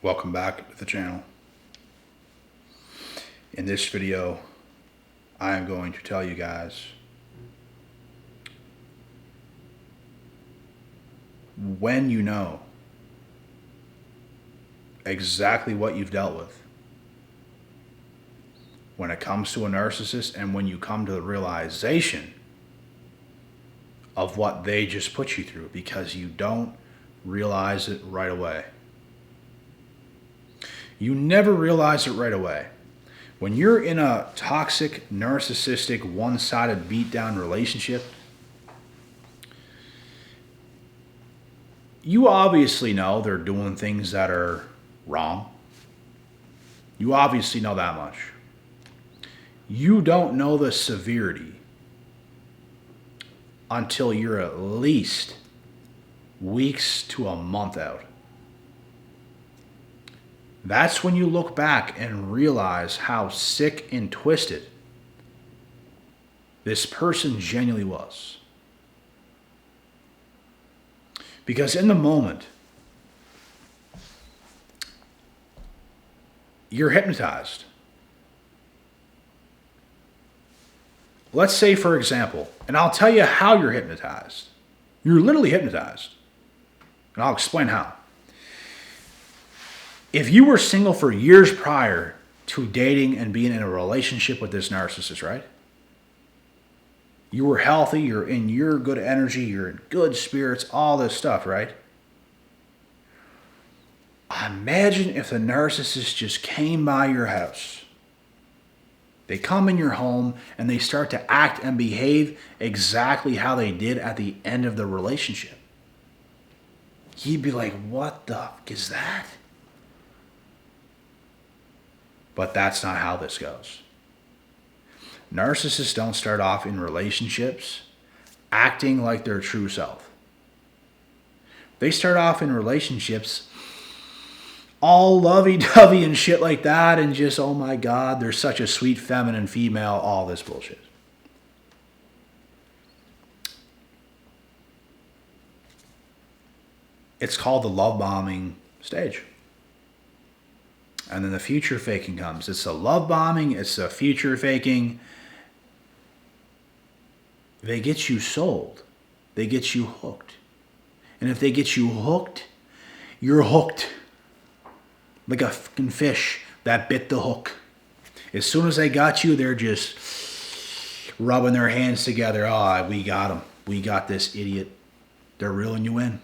Welcome back to the channel. In this video, I am going to tell you guys when you know exactly what you've dealt with when it comes to a narcissist, and when you come to the realization of what they just put you through, because you don't realize it right away. You never realize it right away. When you're in a toxic, narcissistic, one-sided beatdown relationship, you obviously know they're doing things that are wrong. You obviously know that much. You don't know the severity until you're at least weeks to a month out. That's when you look back and realize how sick and twisted this person genuinely was. Because in the moment, you're hypnotized. Let's say, for example, and I'll tell you how you're hypnotized. You're literally hypnotized. And I'll explain how. If you were single for years prior to dating and being in a relationship with this narcissist, right? You were healthy, you're in your good energy, you're in good spirits, all this stuff, right? Imagine if the narcissist just came by your house. They come in your home and they start to act and behave exactly how they did at the end of the relationship. You'd be like, what the fuck is that? But that's not how this goes. Narcissists don't start off in relationships acting like their true self. They start off in relationships all lovey-dovey and shit like that, and just, oh my God, they're such a sweet feminine female, all this bullshit. It's called the love bombing stage. And then the future faking comes. It's the love bombing, it's the future faking. They get you sold. They get you hooked. And if they get you hooked, you're hooked. Like a fucking fish that bit the hook. As soon as they got you, they're just rubbing their hands together. Oh, we got him. We got this idiot. They're reeling you in.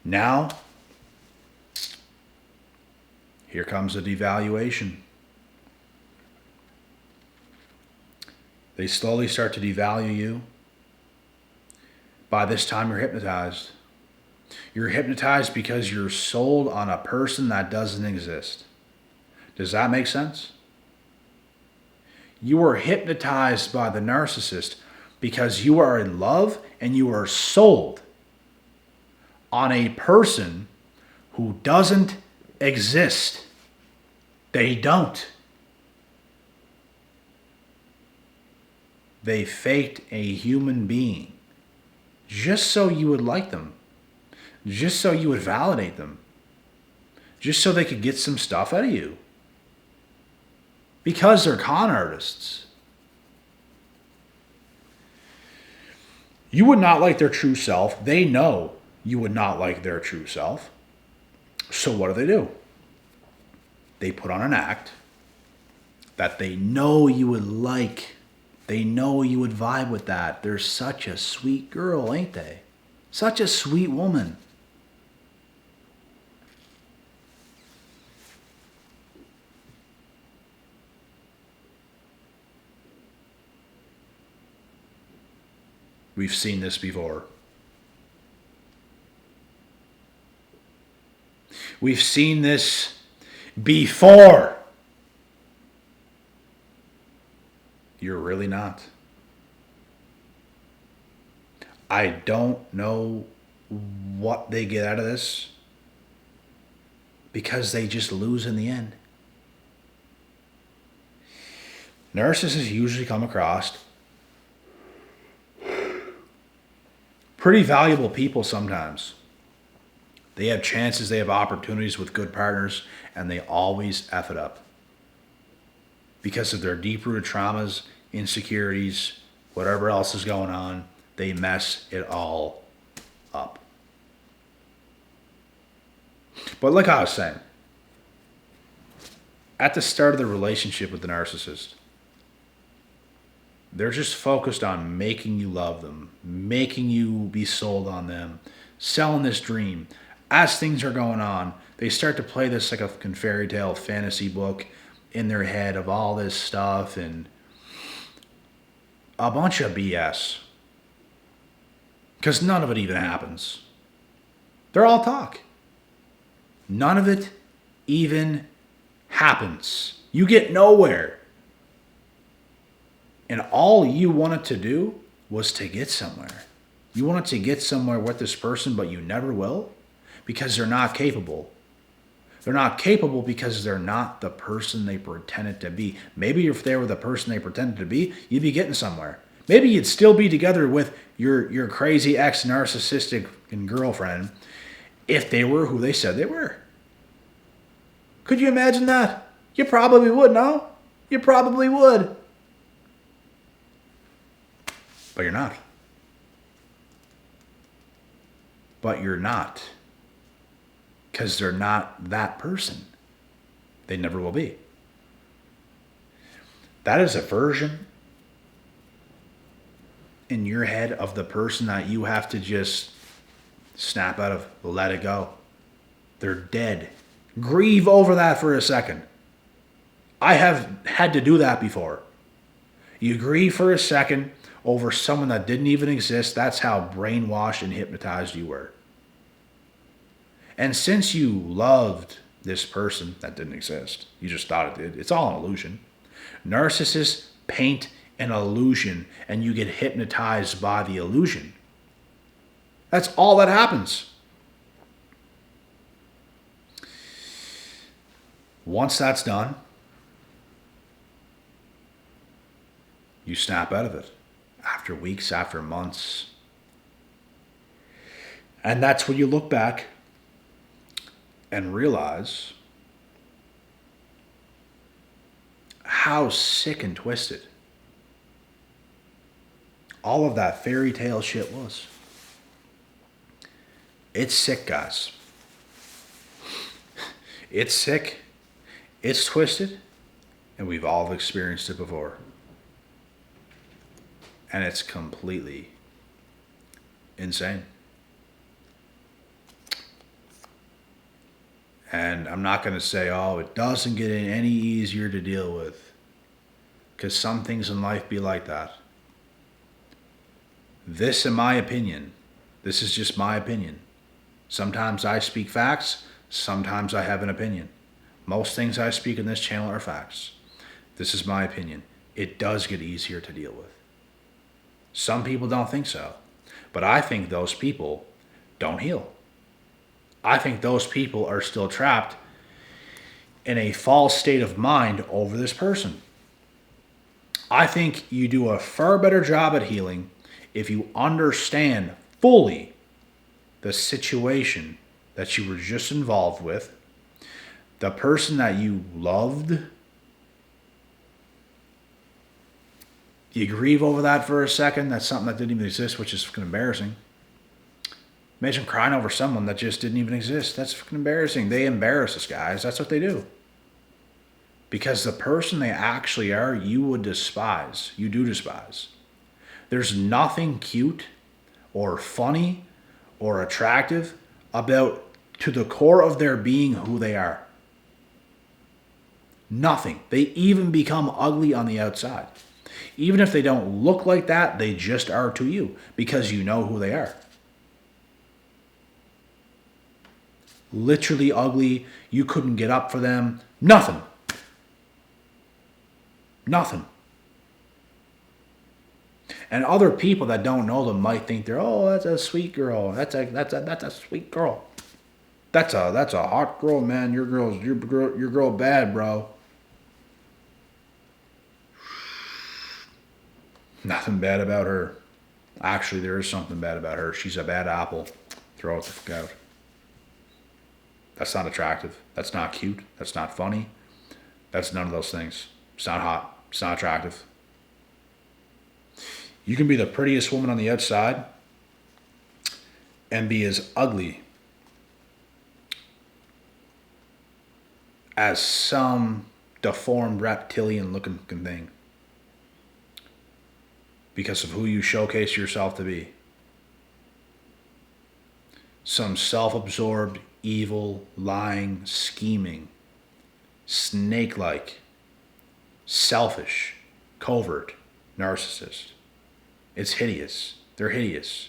Now, here comes the devaluation. They slowly start to devalue you. By this time, you're hypnotized. You're hypnotized because you're sold on a person that doesn't exist. Does that make sense? You are hypnotized by the narcissist because you are in love and you are sold on a person who doesn't exist. They don't. They faked a human being just so you would like them, just so you would validate them, just so they could get some stuff out of you, because they're con artists. You would not like their true self. They know you would not like their true self. So what do? They put on an act that they know you would like. They know you would vibe with that. They're such a sweet girl, ain't they? Such a sweet woman. We've seen this before. We've seen this before. You're really not. I don't know what they get out of this, because they just lose in the end. Narcissists usually come across pretty valuable people sometimes. They have chances, they have opportunities with good partners, and they always F it up. Because of their deep-rooted traumas, insecurities, whatever else is going on, they mess it all up. But like I was saying, at the start of the relationship with the narcissist, they're just focused on making you love them, making you be sold on them, selling this dream. As things are going on, they start to play this like a fairy tale fantasy book in their head of all this stuff and a bunch of BS. Because none of it even happens. They're all talk. None of it even happens. You get nowhere. And all you wanted to do was to get somewhere. You wanted to get somewhere with this person, but you never will because they're not capable. They're not capable because they're not the person they pretended to be. Maybe if they were the person they pretended to be, you'd be getting somewhere. Maybe you'd still be together with your crazy ex-narcissistic girlfriend if they were who they said they were. Could you imagine that? You probably would, no? You probably would. But you're not. But you're not. Because they're not that person. They never will be. That is a version in your head of the person that you have to just snap out of, let it go. They're dead. Grieve over that for a second. I have had to do that before. You grieve for a second over someone that didn't even exist. That's how brainwashed and hypnotized you were. And since you loved this person that didn't exist, you just thought it did. It's all an illusion. Narcissists paint an illusion and you get hypnotized by the illusion. That's all that happens. Once that's done, you snap out of it after weeks, after months. And that's when you look back and realize how sick and twisted all of that fairy tale shit was. It's sick, guys. It's sick. It's twisted. And we've all experienced it before. And it's completely insane. And I'm not going to say, oh, it doesn't get any easier to deal with. Because some things in life be like that. This, in my opinion, this is just my opinion. Sometimes I speak facts. Sometimes I have an opinion. Most things I speak in this channel are facts. This is my opinion. It does get easier to deal with. Some people don't think so. But I think those people don't heal. I think those people are still trapped in a false state of mind over this person. I think you do a far better job at healing if you understand fully the situation that you were just involved with, the person that you loved. You grieve over that for a second. That's something that didn't even exist, which is fucking embarrassing. Imagine crying over someone that just didn't even exist. That's fucking embarrassing. They embarrass us, guys. That's what they do. Because the person they actually are, you would despise. You do despise. There's nothing cute or funny or attractive about, to the core of their being, who they are. Nothing. They even become ugly on the outside. Even if they don't look like that, they just are to you because you know who they are. Literally ugly. You couldn't get up for them. Nothing. Nothing. And other people that don't know them might think they're, oh, that's a sweet girl. That's a sweet girl. That's a hot girl, man. Your girl bad, bro. Nothing bad about her. Actually, there is something bad about her. She's a bad apple. Throw it the fuck out. That's not attractive. That's not cute. That's not funny. That's none of those things. It's not hot. It's not attractive. You can be the prettiest woman on the outside and be as ugly as some deformed reptilian looking thing because of who you showcase yourself to be. Some self-absorbed, evil, lying, scheming, snake-like, selfish, covert narcissist. It's hideous. They're hideous.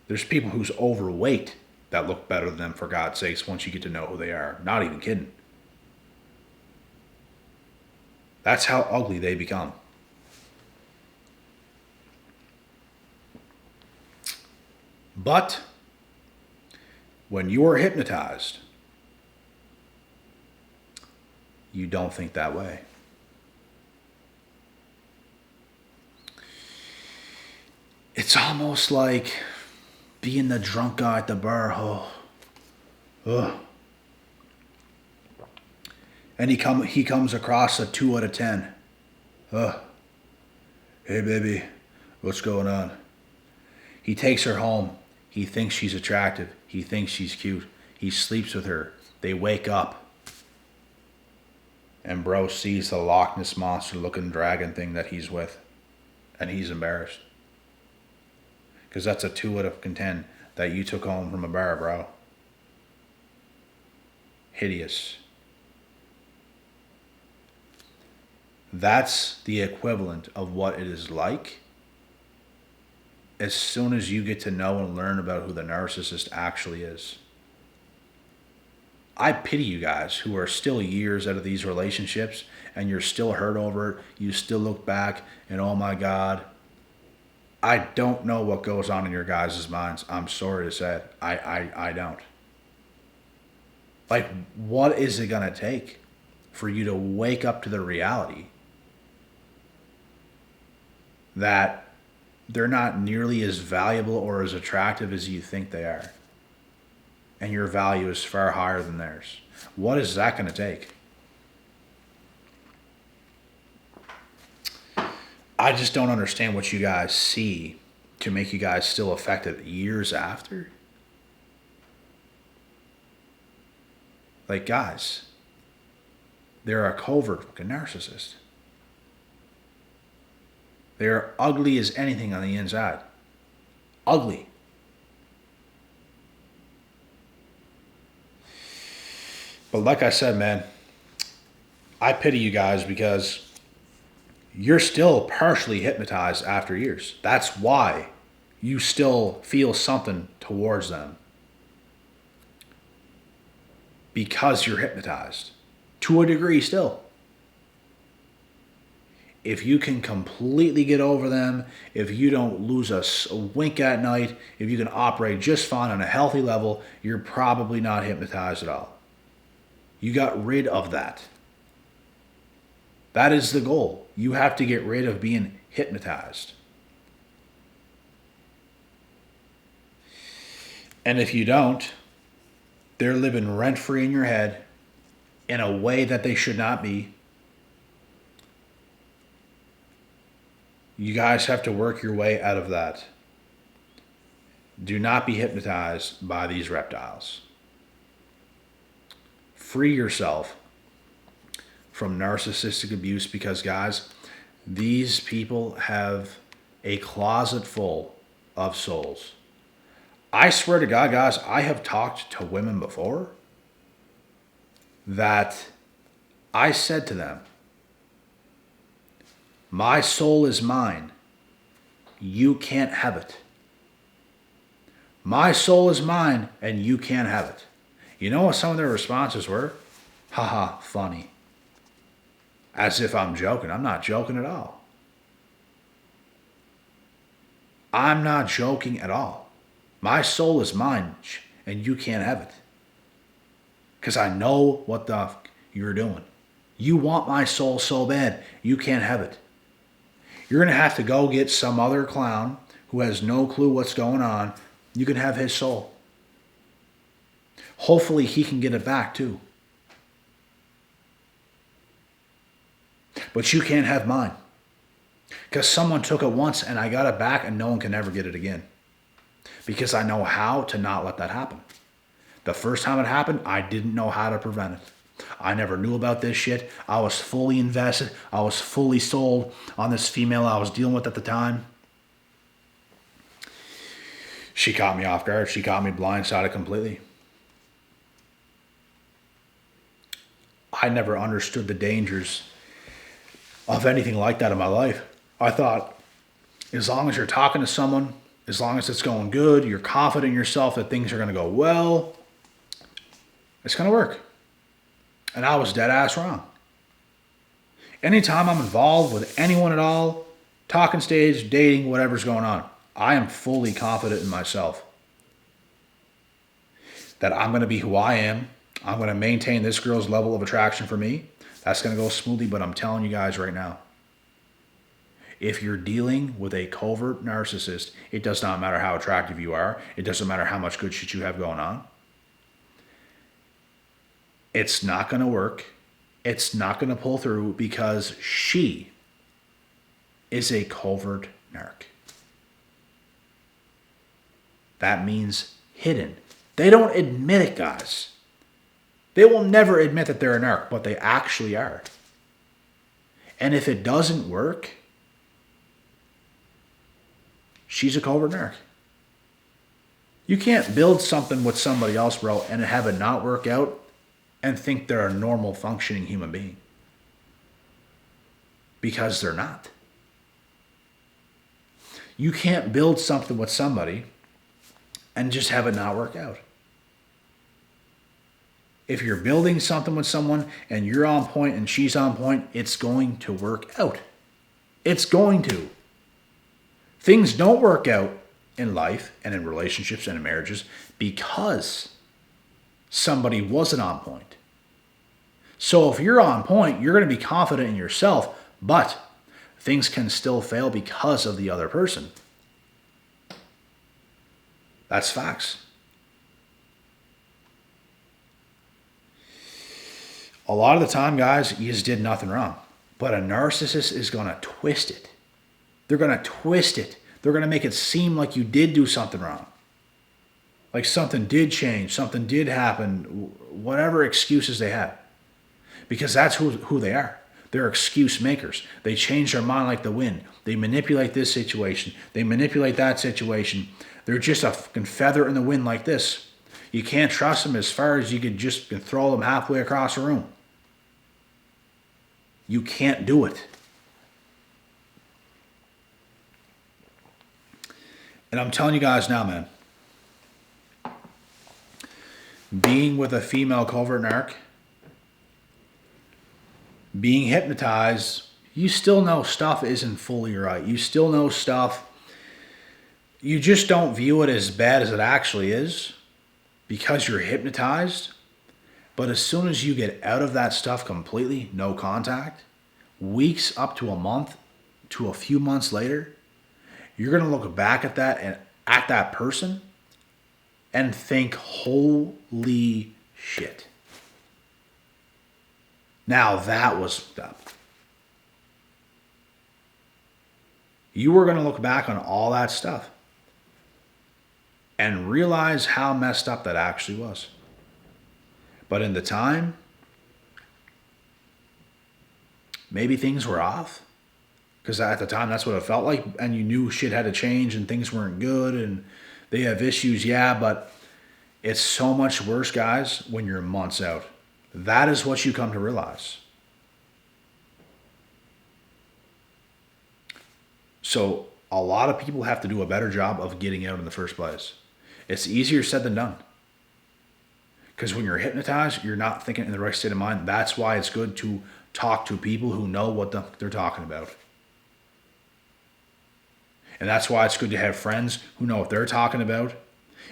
There's people who's overweight that look better than them, for God's sakes, once you get to know who they are. Not even kidding. That's how ugly they become. But when you are hypnotized, you don't think that way. It's almost like being the drunk guy at the bar. Oh. And he comes across a 2 out of 10. Hey baby, what's going on? He takes her home. He thinks she's attractive. He thinks she's cute. He sleeps with her. They wake up. And bro sees the Loch Ness monster looking dragon thing that he's with. And he's embarrassed. Because that's a 2 out of 10 that you took home from a bar, bro. Hideous. That's the equivalent of what it is like as soon as you get to know and learn about who the narcissist actually is. I pity you guys who are still years out of these relationships and you're still hurt over it. You still look back and, oh my God, I don't know what goes on in your guys' minds. I'm sorry to say it. I don't. Like, what is it going to take for you to wake up to the reality that they're not nearly as valuable or as attractive as you think they are? And your value is far higher than theirs. What is that going to take? I just don't understand what you guys see to make you guys still effective years after. Like, guys, they're a covert fucking narcissist. They're ugly as anything on the inside. Ugly. But like I said, man, I pity you guys because you're still partially hypnotized after years. That's why you still feel something towards them. Because you're hypnotized. To a degree still. If you can completely get over them, if you don't lose a wink at night, if you can operate just fine on a healthy level, you're probably not hypnotized at all. You got rid of that. That is the goal. You have to get rid of being hypnotized. And if you don't, they're living rent-free in your head in a way that they should not be. You guys have to work your way out of that. Do not be hypnotized by these reptiles. Free yourself from narcissistic abuse because, guys, these people have a closet full of souls. I swear to God, guys, I have talked to women before that I said to them, my soul is mine. You can't have it. My soul is mine and you can't have it. You know what some of their responses were? Haha, funny. As if I'm joking. I'm not joking at all. I'm not joking at all. My soul is mine and you can't have it. Because I know what the fuck you're doing. You want my soul so bad, you can't have it. You're going to have to go get some other clown who has no clue what's going on. You can have his soul. Hopefully he can get it back too. But you can't have mine. Because someone took it once and I got it back and no one can ever get it again. Because I know how to not let that happen. The first time it happened, I didn't know how to prevent it. I never knew about this shit. I was fully invested. I was fully sold on this female I was dealing with at the time. She caught me off guard. She caught me blindsided completely. I never understood the dangers of anything like that in my life. I thought, as long as you're talking to someone, as long as it's going good, you're confident in yourself that things are going to go well, it's going to work. And I was dead ass wrong. Anytime I'm involved with anyone at all, talking stage, dating, whatever's going on, I am fully confident in myself that I'm going to be who I am. I'm going to maintain this girl's level of attraction for me. That's going to go smoothly, but I'm telling you guys right now, if you're dealing with a covert narcissist, it does not matter how attractive you are. It doesn't matter how much good shit you have going on. It's not going to work. It's not going to pull through because she is a covert narc. That means hidden. They don't admit it, guys. They will never admit that they're a narc, but they actually are. And if it doesn't work, she's a covert narc. You can't build something with somebody else, bro, and have it not work out and think they're a normal functioning human being. Because they're not. You can't build something with somebody and just have it not work out. If you're building something with someone and you're on point and she's on point, it's going to work out. It's going to. Things don't work out in life and in relationships and in marriages because somebody wasn't on point. So if you're on point, you're going to be confident in yourself, but things can still fail because of the other person. That's facts. A lot of the time, guys, you just did nothing wrong. But a narcissist is going to twist it. They're going to twist it. They're going to make it seem like you did do something wrong. Like something did change, something did happen, whatever excuses they have. Because that's who they are. They're excuse makers. They change their mind like the wind. They manipulate this situation. They manipulate that situation. They're just a fucking feather in the wind like this. You can't trust them as far as you could just throw them halfway across the room. You can't do it. And I'm telling you guys now, man, being with a female covert narc, being hypnotized, you still know stuff isn't fully right. You still know stuff. You just don't view it as bad as it actually is because you're hypnotized. But as soon as you get out of that stuff completely, no contact, weeks up to a month to a few months later, you're going to look back at that and at that person and think, holy shit. Now that was up. You were going to look back on all that stuff and realize how messed up that actually was. But in the time, maybe things were off. Because at the time, that's what it felt like. And you knew shit had to change and things weren't good and they have issues. Yeah, but it's so much worse, guys, when you're months out. That is what you come to realize. So a lot of people have to do a better job of getting out in the first place. It's easier said than done. Because when you're hypnotized, you're not thinking in the right state of mind. That's why it's good to talk to people who know what they're talking about. And that's why it's good to have friends who know what they're talking about.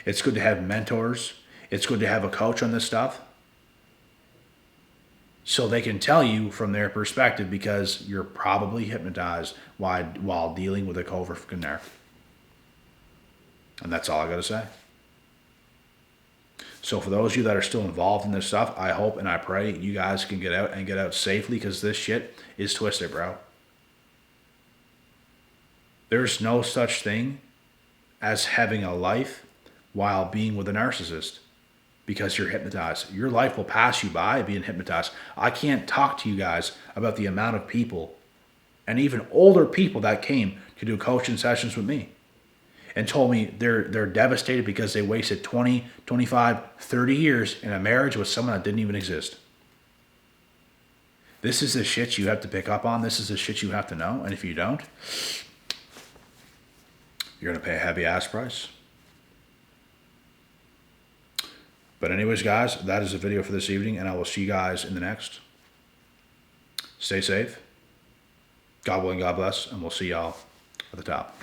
It's good to have mentors. It's good to have a coach on this stuff. So they can tell you from their perspective because you're probably hypnotized while dealing with a covert narc. And that's all I got to say. So for those of you that are still involved in this stuff, I hope and I pray you guys can get out and get out safely, because this shit is twisted, bro. There's no such thing as having a life while being with a narcissist, because you're hypnotized. Your life will pass you by being hypnotized. I can't talk to you guys about the amount of people, and even older people, that came to do coaching sessions with me and told me they're devastated because they wasted 20, 25, 30 years in a marriage with someone that didn't even exist. This is the shit you have to pick up on. This is the shit you have to know. And if you don't, you're going to pay a heavy ass price. But anyways, guys, that is the video for this evening, and I will see you guys in the next. Stay safe. God willing, God bless, and we'll see y'all at the top.